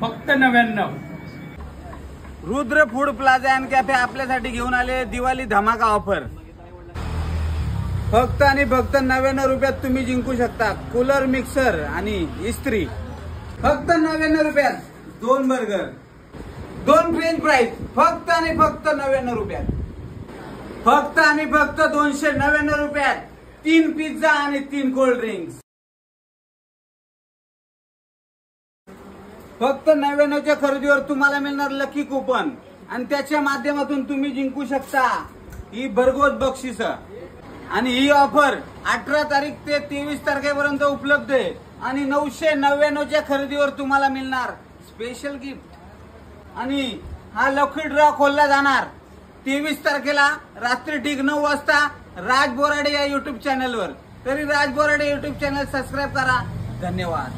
फक्त 99। Rudra food plaza and cafe आपल्यासाठी घेऊन आले दिवाळी धमाका ऑफर। फक्त आणि फक्त 99 रुपयात तुम्ही जिंकू शकता कूलर, मिक्सर आणि इस्त्री। फक्त 99 रुपयात 2 बर्गर, 2 फ्रेंच फ्राईज, फक्त आणि फक्त 99 रुपयात। फक्त आणि फक्त 299 रुपयात 3 पिझ्झा आणि 3 कोल्ड ड्रिंक्स। फक्त 99च्या खरेदीवर तुम्हाला मिळणार लकी कुपन आणि त्याच्या माध्यमातून तुम्ही जिंकू शकता ही भरघोस बक्षीस। आणि ही ऑफर 18 तारीख ते 23 तारखेपर्यंत उपलब्ध आहे आणि 999च्या खरेदीवर तुम्हाला मिळणार स्पेशल गिफ्ट। आणि हा लकी ड्रॉ खोलला जाणार 23 तारखेला रात्री ठीक 9 वाजता राज बोराडे या युट्यूब चॅनलवर। तरी राज बोराडे युट्यूब चॅनल सबस्क्राईब करा। धन्यवाद।